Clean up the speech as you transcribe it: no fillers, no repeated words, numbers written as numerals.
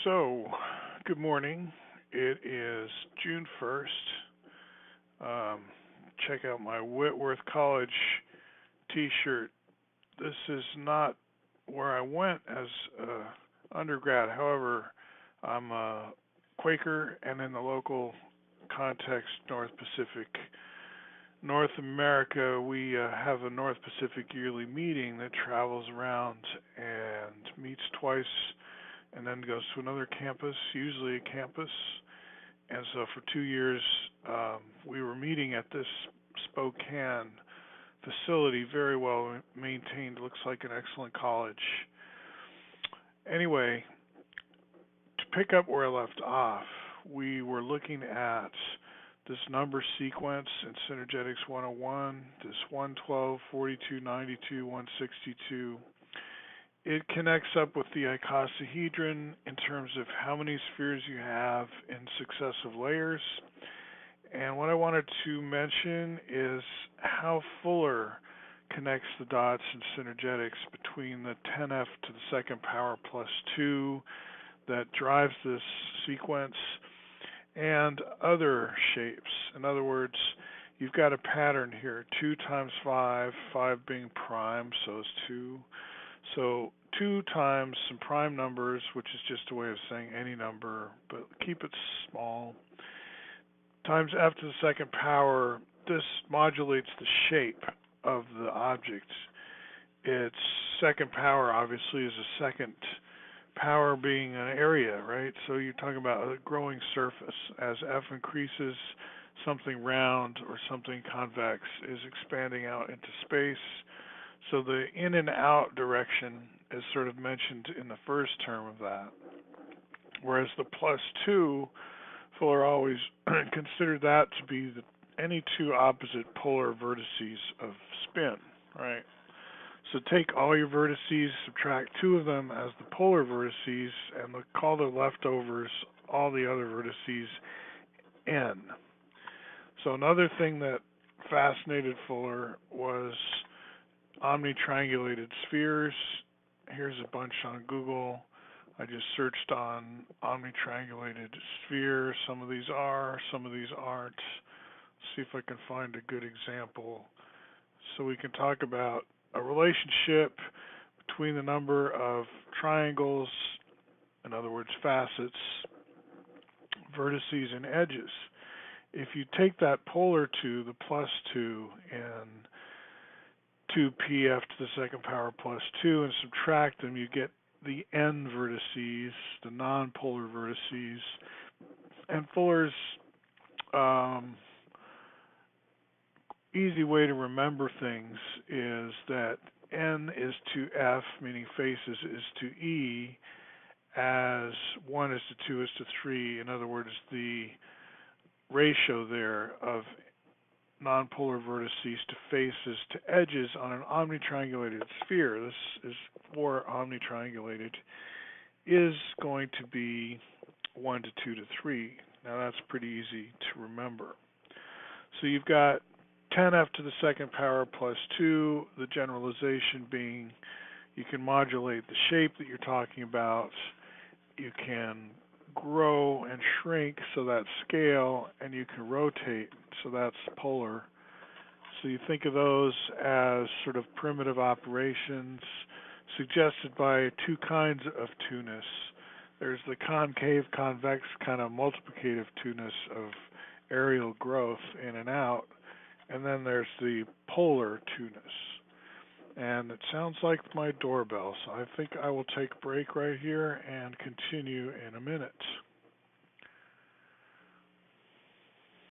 So, good morning. It is June 1st. Um, Check out my Whitworth College t-shirt. This is not where I went as undergrad. However, I'm a Quaker, and in the local context, North Pacific, North America, we have a North Pacific yearly meeting that travels around and meets twice and then goes to another campus, usually a campus. And so for 2 years, we were meeting at this Spokane facility, very well maintained, looks like an excellent college. Anyway, to pick up where I left off, we were looking at this number sequence in Synergetics 101, this 112, 42, 92, 162. It connects up with the icosahedron in terms of how many spheres you have in successive layers. And what I wanted to mention is how Fuller connects the dots in synergetics between the 10f to the second power plus 2 that drives this sequence and other shapes. In other words, you've got a pattern here, 2 times 5, 5 being prime, so it's 2. So 2 times some prime numbers, which is just a way of saying any number, but keep it small, times f to the second power. This modulates the shape of the object. Its second power obviously is a second power being an area, right? So you're talking about a growing surface. As f increases, something round or something convex is expanding out into space. So the in and out direction is sort of mentioned in the first term of that. Whereas the plus 2, Fuller always considered that to be any two opposite polar vertices of spin, right? So take all your vertices, subtract 2 of them as the polar vertices, and call the leftovers, all the other vertices, n. So another thing that fascinated Fuller was omnitriangulated spheres. Here's a bunch on Google. I just searched on omnitriangulated sphere. Some of these are, some of these aren't. See if I can find a good example. So we can talk about a relationship between the number of triangles, in other words, facets, vertices, and edges. If you take that polar 2, the plus 2, and 2pf to the second power plus 2 and subtract them, you get the n vertices, the non-polar vertices. And Fuller's easy way to remember things is that n is to f, meaning faces, is to e, as 1 is to 2 is to 3. In other words, the ratio there of nonpolar vertices to faces to edges on an omnitriangulated sphere, this is for omnitriangulated, is going to be 1 to 2 to 3. Now that's pretty easy to remember. So you've got 10f to the second power plus 2, the generalization being you can modulate the shape that you're talking about, you can grow and shrink, so that's scale, and you can rotate, so that's polar. So you think of those as sort of primitive operations suggested by 2 kinds of two-ness. There's the concave, convex kind of multiplicative two-ness of areal growth in and out, and then there's the polar two-ness. And it sounds like my doorbell, so I think I will take a break right here and continue in a minute.